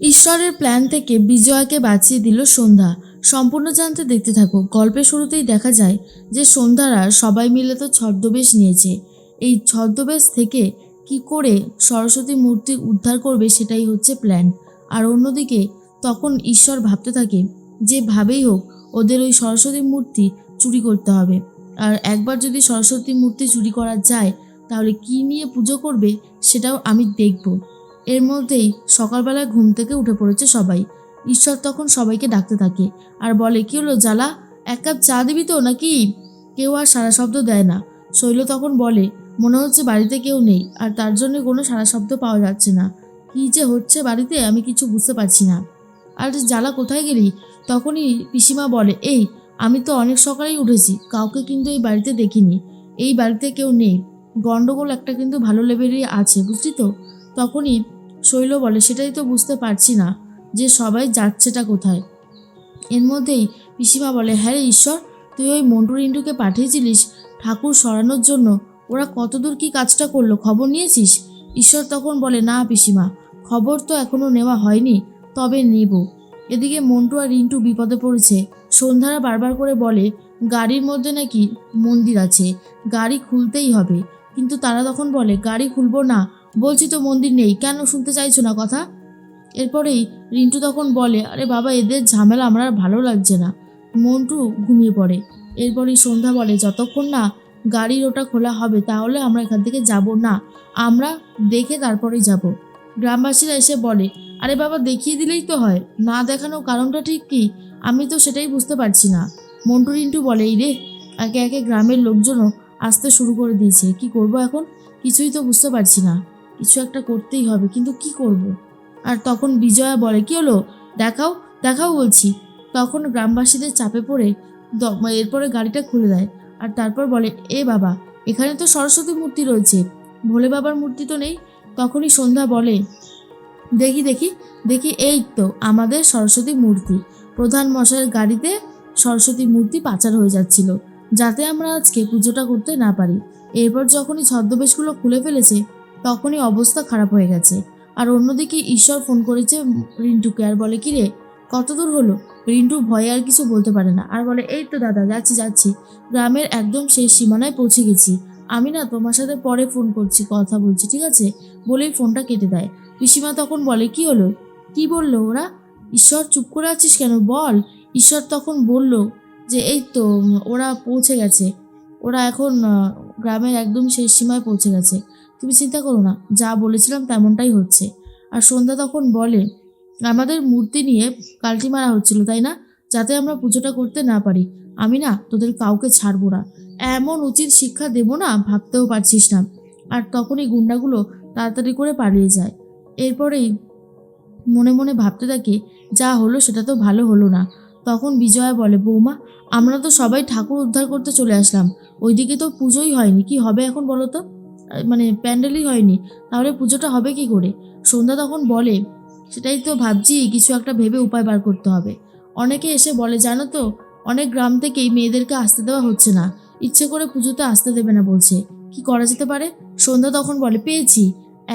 ঈশ্বরের প্ল্যান থেকে বিজয়াকে বাঁচিয়ে দিল সন্ধ্যা। সম্পূর্ণ জানতে দেখতে থাকো। গল্পের শুরুতেই দেখা যায় যে সন্ধ্যারা সবাই মিলে তো ছদ্মবেশ নিয়েছে। এই ছদ্মবেশ থেকে কি করে সরস্বতী মূর্তি উদ্ধার করবে সেটাই হচ্ছে প্ল্যান। আর অন্যদিকে তখন ঈশ্বর ভাবতে থাকে যেভাবেই হোক ওদের ওই সরস্বতী মূর্তি চুরি করতে হবে। আর একবার যদি সরস্বতী মূর্তি চুরি করা যায় তাহলে কি নিয়ে পুজো করবে সেটাও আমি দেখব। এর মধ্যেই সকালবেলায় ঘুম থেকে উঠে পড়েছে সবাই। ঈশ্বর তখন সবাইকে ডাকতে থাকে আর বলে, কি হলো জ্বালা, এক কাপ চা দিবি তো নাকি? কেউ আর সারা শব্দ দেয় না। শৈল তখন বলে, মনে হচ্ছে বাড়িতে কেউ নেই আর তার জন্য কোনো সারা শব্দ পাওয়া যাচ্ছে না। কি যে হচ্ছে বাড়িতে আমি কিছু বুঝতে পারছি না। আর জ্বালা কোথায় গেলি? তখনই পিসিমা বলে, এই আমি তো অনেক সকালেই উঠেছি, কাউকে কিন্তু এই বাড়িতে দেখিনি। এই বাড়িতে কেউ নেই, গন্ডগোল একটা কিন্তু ভালো লেভেলই আছে, বুঝলি তো? তখনই শৈল বলে, সেটাই তো বুঝতে পারছি না যে সবাই যাচ্ছেটা কোথায়। এর মধ্যেই পিসিমা বলে, হ্যাঁ রে ঈশ্বর, তুই ওই মন্টু রিন্টুকে পাঠিয়েছিলিস ঠাকুর সরানোর জন্য, ওরা কতদূর কি কাজটা করলো খবর নিয়েছিস? ঈশ্বর তখন বলে, না পিসিমা, খবর তো এখনো নেওয়া হয়নি, তবে নেব। এদিকে মন্টু আর রিন্টু বিপদে পড়েছে। সন্ধ্যারা বারবার করে বলে গাড়ির মধ্যে নাকি মন্দির আছে, গাড়ি খুলতেই হবে। কিন্তু তারা তখন বলে, গাড়ি খুলবো না, বলছি তো মন্দির নেই, কেন শুনতে চাইছো না কথা? এরপরেই রিন্টু তখন বলে, আরে বাবা, এদের ঝামেলা আমার আর ভালো লাগছে না। মন্টু ঘুমিয়ে পড়ে। এরপরেই সন্ধ্যা বলে, যতক্ষণ না গাড়ির ওটা খোলা হবে তাহলে আমরা এখান থেকে যাব না, আমরা দেখে তারপরেই যাব। গ্রামবাসীরা এসে বলে, আরে বাবা, দেখিয়ে দিলেই তো হয়, না দেখানোর কারণটা ঠিক কি? আমি তো সেটাই বুঝতে পারছি না। মন্টু রিন্টু বলে, এই রে, একে একে গ্রামের লোকজনও আসতে শুরু করে দিয়েছে, কি করব এখন? কিছুই তো বুঝতে পারছি না। কিছু একটা করতেই হবে, কিন্তু কি করব? আর তখন বিজয়া বলে, কি হলো, দেখাও দেখাও বলছি। তখন গ্রামবাসীদের চাপে পড়ে এরপরে গাড়িটা খুলে দেয়। আর তারপর বলে, এ বাবা, এখানে তো সরস্বতী মূর্তি রয়েছে, ভোলে বাবার মূর্তি তো নেই। তখনই সন্ধ্যা বলে, দেখি দেখি দেখি, এই তো আমাদের সরস্বতী মূর্তি। প্রধান মশাইয়ের গাড়িতে সরস্বতী মূর্তি পাচার হয়ে যাচ্ছিল, যাতে আমরা আজকে পুজোটা করতে না পারি। এরপর যখনই ছদ্মবেশগুলো খুলে ফেলেছে তখনই অবস্থা খারাপ হয়ে গেছে। আর অন্যদিকে ঈশ্বর ফোন করেছে রিন্টুকে আর বলে, কি রে, কত দূর হলো? রিন্টু ভয়ে আর কিছু বলতে পারে না আর বলে, এই তো দাদা, যাচ্ছি যাচ্ছি, গ্রামের একদম শেষ সীমানায় পৌঁছে গেছি। আমি না তোমার সাথে পরে ফোন করছি, কথা বলছি, ঠিক আছে? বলেই ফোনটা কেটে দেয়। পিসিমা তখন বলে, কি হলো, কি বললো ওরা? ঈশ্বর, চুপ করে আছিস কেন, বল। ঈশ্বর তখন বলল যে এই তো ওরা পৌঁছে গেছে, ওরা এখন গ্রামের একদম শেষ সীমায় পৌঁছে গেছে, তুমি চিন্তা করো না, যা বলেছিলাম তেমনটাই হচ্ছে। আর সন্ধ্যা তখন বলে, আমাদের মূর্তি নিয়ে কালটি মারা হচ্ছিল তাই না, যাতে আমরা পুজোটা করতে না পারি। আমি না তোদের কাউকে ছাড়বো না, এমন উচিত শিক্ষা দেবো না ভাবতেও পারছিস না। আর তখনই গুন্ডাগুলো তাড়াতাড়ি করে পালিয়ে যায়। এরপরেই মনে মনে ভাবতে থাকে, যা হলো সেটা তো ভালো হলো না। তখন বিজয়া বলে, বৌমা, আমরা তো সবাই ঠাকুর উদ্ধার করতে চলে আসলাম, ওইদিকে তো পুজোই হয়নি, কি হবে এখন বলো তো? মানে প্যান্ডেলই হয়নি, তাহলে পুজোটা হবে কি করে? সন্ধ্যা তখন বলে, সেটাই তো ভাবছি, কিছু একটা ভেবে উপায় বার করতে হবে। অনেকে এসে বলে, জানো তো, অনেক গ্রাম থেকেই মেয়েদেরকে আসতে দেওয়া হচ্ছে না, ইচ্ছে করে পুজোতে আসতে দেবে না বলছে। কি করা যেতে পারে? সন্ধ্যা তখন বলে, পেয়েছি,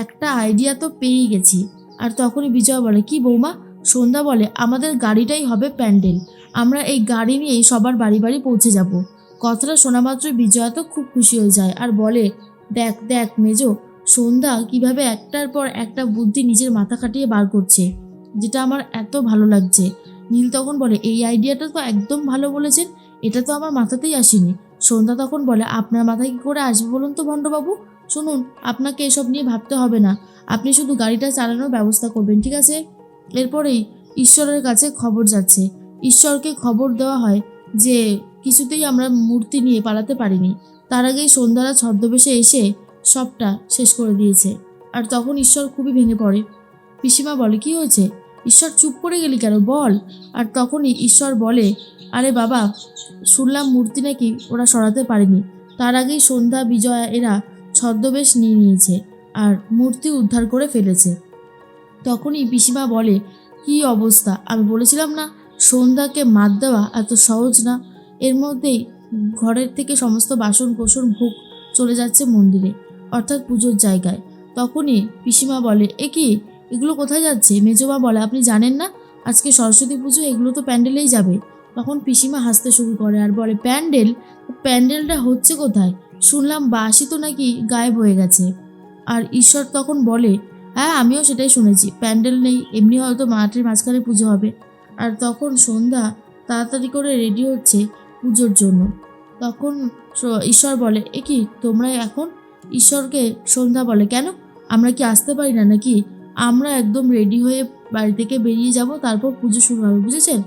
একটা আইডিয়া তো পেয়েই গেছি। আর তখনই বিজয়া বলে, কি বৌমা? সন্ধ্যা বলে, আমাদের গাড়িটাই হবে প্যান্ডেল, আমরা এই গাড়ি নিয়েই সবার বাড়ি বাড়ি পৌঁছে যাব। কথাটা শোনা মাত্রই বিজয়া তো খুব খুশি হয়ে যায় আর বলে, দেখ দেখ মেজো, সন্ধ্যা কিভাবে একটার পর একটা বুদ্ধি নিজের মাথা খাটিয়ে বার করছে, যেটা আমার এত ভালো লাগছে। নীল তখন বলে, এই আইডিয়াটা তো একদম ভালো বলেছেন, এটা তো আমার মাথাতেই আসেনি। সন্ধ্যা তখন বলে, আপনার মাথায় কি করে আসবে বলুন তো ভণ্ডবাবু? শুনুন, আপনাকে এসব নিয়ে ভাবতে হবে না, আপনি শুধু গাড়িটা চালানোর ব্যবস্থা করবেন, ঠিক আছে? এরপরেই ঈশ্বরের কাছে খবর যাচ্ছে। ঈশ্বরকে খবর দেওয়া হয় যে কিছুতেই আমরা মূর্তি নিয়ে পালাতে পারিনি, তার আগেই সন্ধ্যারা ছদ্মবেশে এসে সবটা শেষ করে দিয়েছে। আর তখন ঈশ্বর খুবই ভেঙে পড়ে। পিসিমা বলে, কি হয়েছে ঈশ্বর, চুপ করে গেলি কেন, বল। আর তখনই ঈশ্বর বলে, আরে বাবা, শুনলাম মূর্তি নাকি ওরা সরাতে পারেনি, তার আগেই সন্ধ্যা বিজয়া এরা ছদ্মবেশ নিয়ে নিয়েছে আর মূর্তি উদ্ধার করে ফেলেছে। তখনই পিসিমা বলে, কি অবস্থা, আমি বলেছিলাম না সন্ধ্যাকে মাত দেওয়া এত সহজ না। এর মধ্যেই ঘরের থেকে সমস্ত বাসন কোসন ভোগ চলে যাচ্ছে মন্দিরে, অর্থাৎ পুজোর জায়গায়। তখনই পিসিমা বলে, এ কি, এগুলো কোথায় যাচ্ছে? মেজমা বলে, আপনি জানেন না আজকে সরস্বতী পুজো, এগুলো তো প্যান্ডেলেই যাবে। তখন পিসিমা হাসতে শুরু করে আর বলে, প্যান্ডেল? প্যান্ডেলটা হচ্ছে কোথায়? শুনলাম বাঁশি তো নাকি গায়েব হয়ে গেছে। আর ঈশ্বর তখন বলে, হ্যাঁ আমিও সেটাই শুনেছি, প্যান্ডেল নেই, এমনি হয়তো মাঠের মাঝখানে পুজো হবে। আর তখন সন্ধ্যা তাড়াতাড়ি করে রেডি হচ্ছে পুজোর জন্য। তখন ঈশ্বর বলে, এ কি তোমরা এখন? ঈশ্বরকে সন্ধ্যা বলে, কেন আমরা কি আসতে পারি না নাকি? আমরা একদম রেডি হয়ে বাড়ি থেকে বেরিয়ে যাব, তারপর পুজো শুরু হবে, বুঝেছেন?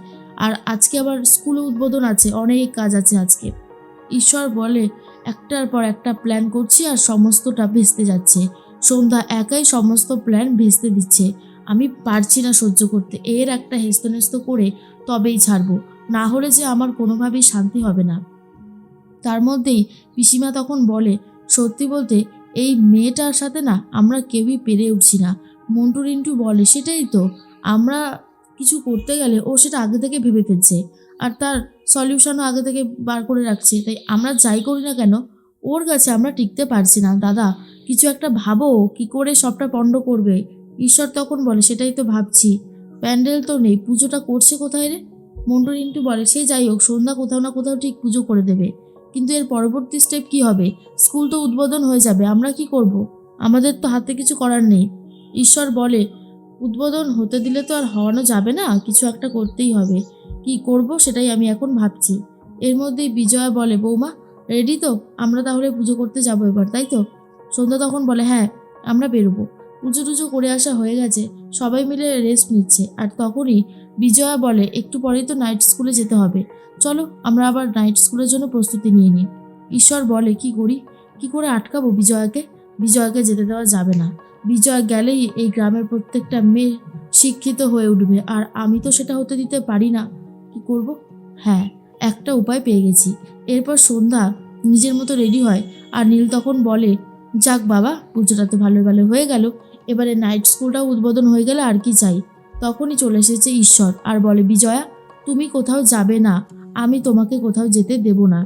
আর আজকে আবার স্কুলে উদ্বোধন আছে, অনেক কাজ আছে আজকে। ঈশ্বর বলে, একটার পর একটা প্ল্যান করছি আর সমস্তটা ভেস্তে যাচ্ছে। সন্ধ্যা একাই সমস্ত প্ল্যান ভেস্তে দিচ্ছে। আমি পারছি না সহ্য করতে, এর একটা হেস্তনেস্ত করে তবেই ছাড়বো, না হলে যে আমার কোনোভাবেই শান্তি হবে না। তার মধ্যেই পিসিমা তখন বলে, সত্যি বলতে এই মেয়েটার সাথে না আমরা কেউই পেরে উঠছি না। মন্টু রিন্টু বলে, সেটাই তো, আমরা কিছু করতে গেলে ও সেটা আগে থেকে ভেবে ফেলছে আর তার সলিউশনও আগে থেকে বার করে রাখছে। তাই আমরা যাই করি না কেন ওর কাছে আমরা টিকতে পারছি না। দাদা কিছু একটা ভাবো, কি করে সবটা পণ্ড করবে? ঈশ্বর তখন বলে, সেটাই তো ভাবছি, প্যান্ডেল তো নেই, পুজোটা করছে কোথায় রে? মন্টু রিন্টু বলে, সে যাই হোক, সন্ধ্যা কোথাও না কোথাও ঠিক পুজো করে দেবে, কিন্তু এর পরবর্তী স্টেপ কি হবে? স্কুল তো উদ্বোধন হয়ে যাবে, আমরা কি করব? আমাদের তো হাতে কিছু করার নেই। ঈশ্বর বলে, উদ্বোধন হতে দিলে তো আর হওয়ানো যাবে না, কিছু একটা করতেই হবে। কি করব সেটাই আমি এখন ভাবছি। এর মধ্যেই বিজয়া বলে, বৌমা রেডি তো? আমরা তাহলে পুজো করতে যাবো এবার, তাই তো? সন্ধ্যা তখন বলে, হ্যাঁ আমরা বেরোবো। পুজো টুজো করে আসা হয়ে গেছে, সবাই মিলে রেস্ট নিচ্ছে। আর তখনই বিজয়া বলে, একটু পরেই তো নাইট স্কুলে যেতে হবে, চলো আমরা আবার নাইট স্কুলের জন্য প্রস্তুতি নিয়ে নিই। ঈশ্বর বলে, কি করি? কি করে আটকাবো বিজয়াকে? বিজয়াকে যেতে দেওয়া যাবে না। বিজয় গেলেই এই গ্রামের প্রত্যেকটা মেয়ে শিক্ষিত হয়ে উঠবে, আর আমি তো সেটা হতে দিতে পারি না। কি করব? হ্যাঁ, একটা উপায় পেয়ে গেছি। এরপর সন্ধ্যা নিজের মতো রেডি হয় আর নীল তখন বলে, যাক বাবা, পুজোটা তো ভালো ভালো হয়ে গেল, এবারে নাইট স্কুলটাও উদ্বোধন হয়ে গেলে আর কি চাই। তখনই চলে এসেছে ঈশ্বর আর বলে, বিজয়া তুমি কোথাও যাবে না, আমি তোমাকে কোথাও যেতে দেব না।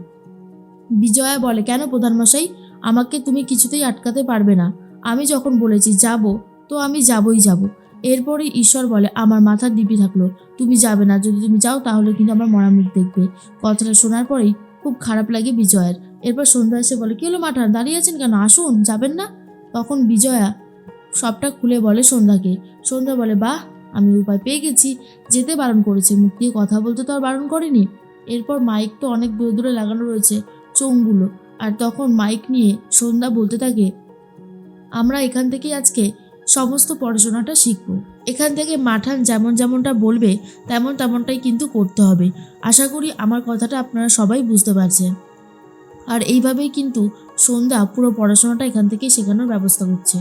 বিজয়া বলে, কেন প্রধানমশাই, আমাকে তুমি কিছুতেই আটকাতে পারবে না। আমি যখন বলেছি যাব, তো আমি যাবই যাব। এরপরে ঈশ্বর বলে, আমার মাথার দিব্যি থাকলো, তুমি যাবে না, যদি তুমি যাও তাহলে কিন্তু আমার মরা মুখ দেখবে। কথাটা শোনার পরেই খুব খারাপ লাগে বিজয়ের। এরপর সন্ধ্যা এসে বলে, কি হলো মাঠান, দাঁড়িয়ে আছেন কেন, আসুন, যাবেন না? তখন বিজয়া সবটা খুলে বলে সন্ধ্যাকে। সন্ধ্যা বলে, বাহ, আমি উপায় পেয়ে গেছি, যেতে বারণ করেছে, মুখ দিয়ে কথা বলতে তো আর বারণ করেনি। এরপর মাইক তো অনেক দূরে দূরে লাগানো রয়েছে, চোঙগুলো। আর তখন মাইক নিয়ে সন্ধ্যা বলতে থাকে, আমরা এখান থেকেই আজকে সমস্ত পড়াশোনাটা শিখব। এখান থেকে মাঠান যেমন যেমনটা বলবে তেমন তেমনটাই কিন্তু করতে হবে। আশা করি আমার কথাটা আপনারা সবাই বুঝতে পারছেন। আর এইভাবেই কিন্তু সন্ধ্যা পুরো পড়াশোনাটা এখান থেকেই শেখানোর ব্যবস্থা করছে।